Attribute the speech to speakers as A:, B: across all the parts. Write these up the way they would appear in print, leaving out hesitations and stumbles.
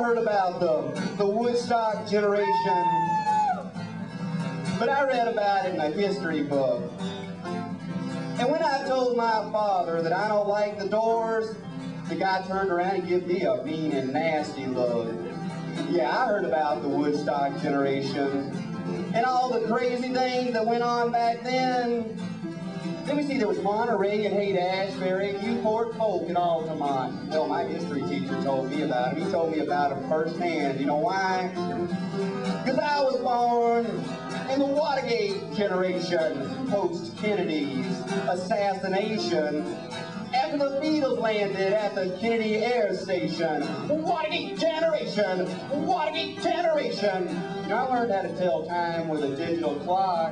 A: heard about the Woodstock generation, but I read about it in a history book. And when I told my father that I don't like the Doors, the guy turned around and gave me a mean and nasty look. Yeah, I heard about the Woodstock generation and all the crazy things that went on back then. Let me see, there was Monterey and Haight-Ashbury, Newport, Polk, and Altamont. Well, my history teacher told me about him. He told me about him firsthand. You know why? Because I was born in the Watergate generation, post-Kennedy's assassination, after the Beatles landed at the Kennedy Air Station. Watergate generation, Watergate generation. You know, I learned how to tell time with a digital clock.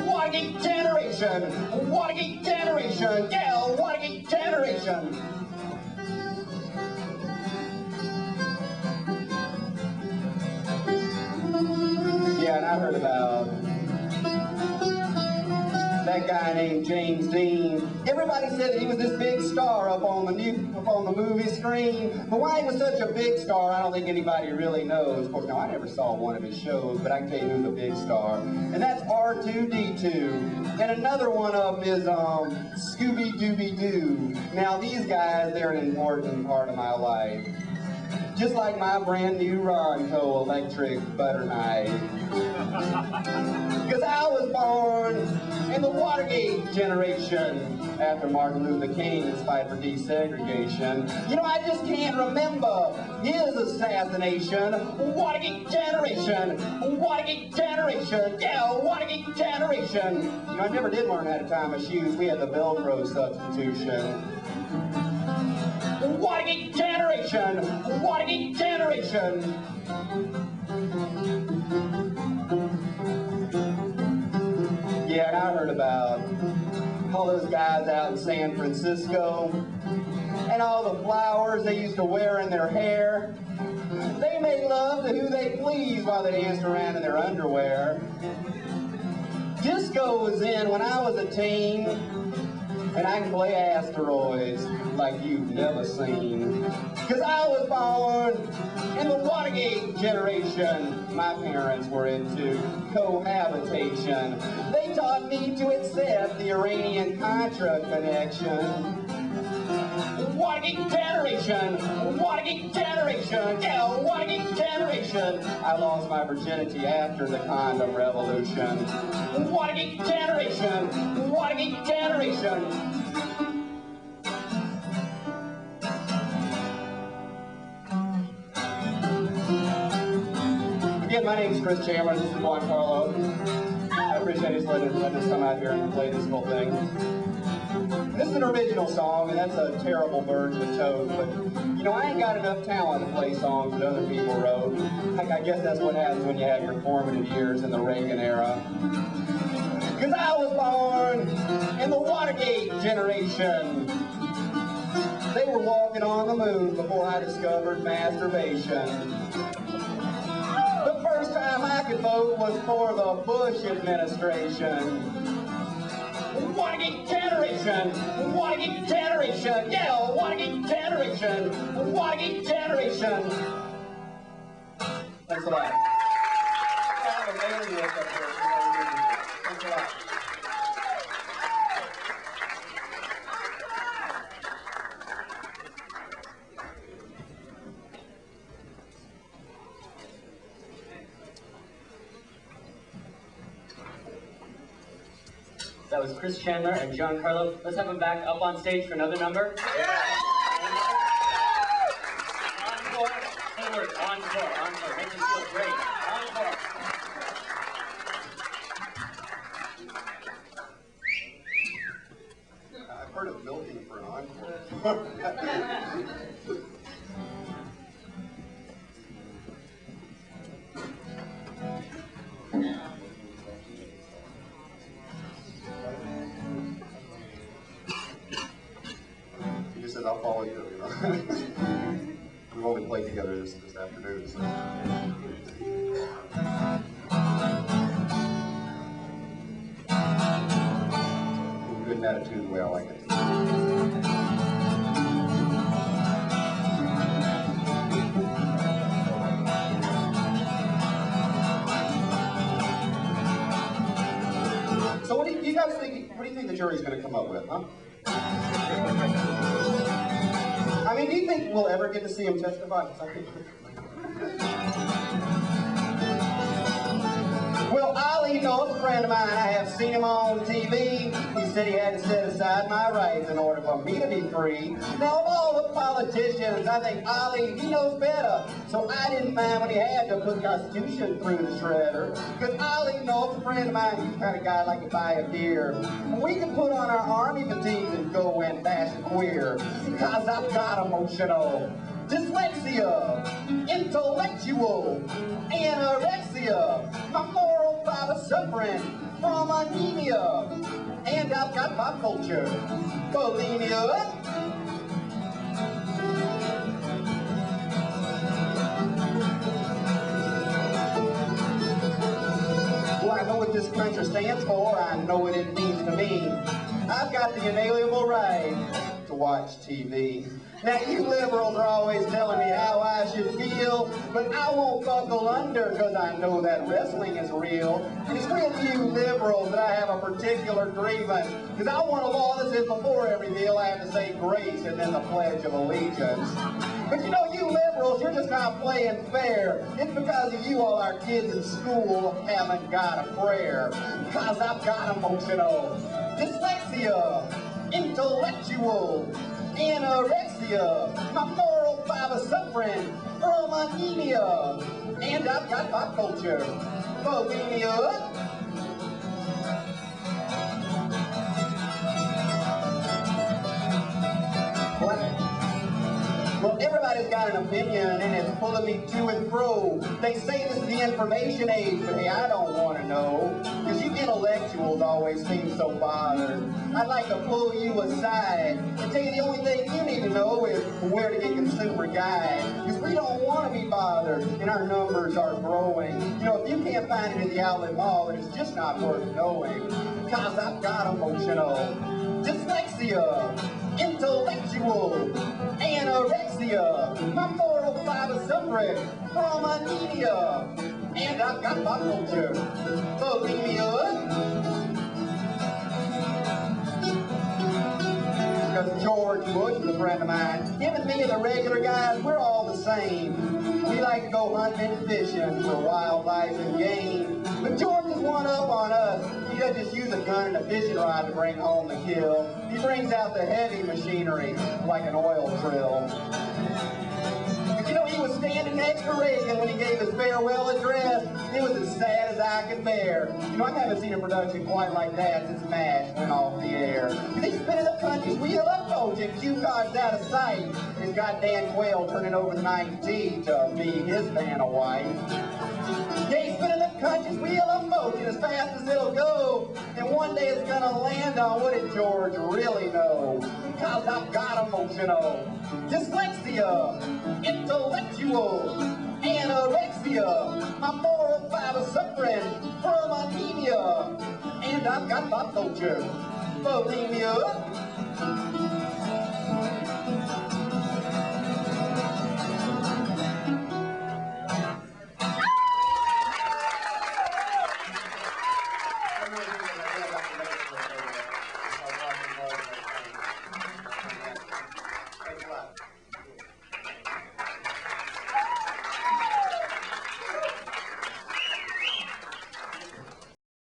A: Watergate generation, Watergate generation, yeah, Watergate generation. Yeah, and I heard about that guy named James Dean. Everybody said that he was this big star up on the movie screen. But why he was such a big star, I don't think anybody really knows. Of course, now I never saw one of his shows, but I can tell you who's a big star. And that's R2-D2. And another one of them is Scooby-Dooby-Doo. Now these guys, they're an important part of my life. Just like my brand new Ronco electric butter knife. Because I was born in the Watergate generation after Martin Luther King's fight for desegregation. You know, I just can't remember his assassination. Watergate generation, Watergate generation, yeah, Watergate generation. You know, I never did learn how to tie my shoes. We had the Velcro substitution. Watergate generation, Watergate generation. Yeah, and I heard about all those guys out in San Francisco and all the flowers they used to wear in their hair. They made love to who they pleased while they danced around in their underwear. Disco was in when I was a teen, and I can play asteroids like you've never seen. Because I was born in the Watergate generation. My parents were into cohabitation. They taught me to accept the Iranian-Contra connection. Watergate generation, Watergate generation, yeah, Watergate generation. I lost my virginity after the condom revolution. Watergate generation, Watergate generation. Again, my name is Chris Chandler. This is Juan Carlo. I appreciate his letting us come out here and play this whole thing. This is an original song, and that's a terrible version of Toad, but, you know, I ain't got enough talent to play songs that other people wrote. I guess that's what happens when you have your formative years in the Reagan era. Because I was born in the Watergate generation. They were walking on the moon before I discovered masturbation. The first time I could vote was for the Bush administration. Watergate generation, Watergate generation, yeah, Watergate generation, Watergate generation. Thanks a lot. Thanks a lot.
B: That was Chris Chandler and John Carlo. Let's have them back up on stage for another number. Yeah. Encore. Encore. Encore. Encore. Make this feel great. Encore.
A: I've heard of milking for an encore. I'll follow you, you know. We've only played together this afternoon, so. Good attitude the way I like it. you guys think? What do you think the jury's going to come up with, huh? I mean, do you think we'll ever get to see him testify? Well, Ali knows a friend of mine. I have seen him on TV. He said he had to set aside my rights in order for me to be free. Now, of all the politicians, I think Ali, he knows better. So I didn't mind when he had to put the Constitution through the shredder. Because Ali knows a friend of mine. He's the kind of guy like to buy a beer. We can put on our army fatigues and go and bash the queer. Because I've got emotional dyslexia, intellectual anorexia, my moral fiber suffering from anemia, and I've got pop culture bulimia. Well, I know what this country stands for. I know what it means to me. I've got the inalienable right to watch TV. Now, you liberals are always telling me how I should feel, but I won't buckle under because I know that wrestling is real. And it's with you liberals that I have a particular grievance, because I want to law this is before every meal I have to say grace and then the Pledge of Allegiance. But you know, you liberals, you're just not playing fair. It's because of you all our kids in school haven't got a prayer. Because I've got emotional dyslexia, intellectual anorexia, my moral fiber suffering from anemia, and I've got pop culture bulimia. Well, everybody's got an opinion, and it's pulling me to and fro. They say this is the information age, but hey, I don't want to know. Because you intellectuals always seem so bothered. I'd like to pull you aside and tell you the only thing you need to know is where to get Consumer Guide. Because we don't want to be bothered, and our numbers are growing. You know, if you can't find it in the outlet mall, then it's just not worth knowing. Because I've got emotional dyslexia, intellectual anorexia, my moral fiber suffering from anemia, and I've got pop culture bulimia. Because George Bush is a friend of mine. Him and me and the regular guys, we're all the same. We like to go hunting and fishing for wildlife and game. But George is one up on us. He doesn't just use a gun and a fishing rod to bring home the kill. He brings out the heavy machinery like an oil drill. But you know, he was standing next to Reagan when he gave his farewell address. It was as sad as I could bear. You know, I haven't seen a production quite like that since MASH went off the air. He's spinning the country's wheel up, coach, and cue cards out of sight. He's got Dan Quayle turning over the 9th tee to be his Vanna White. Yeah, he's spinning the country's wheel of motion as fast as it'll go. And one day it's gonna land on what did George really know? Because I've got emotional dyslexia, intellectual anorexia, my moral fiber suffering from anemia, and I've got pop culture bulimia.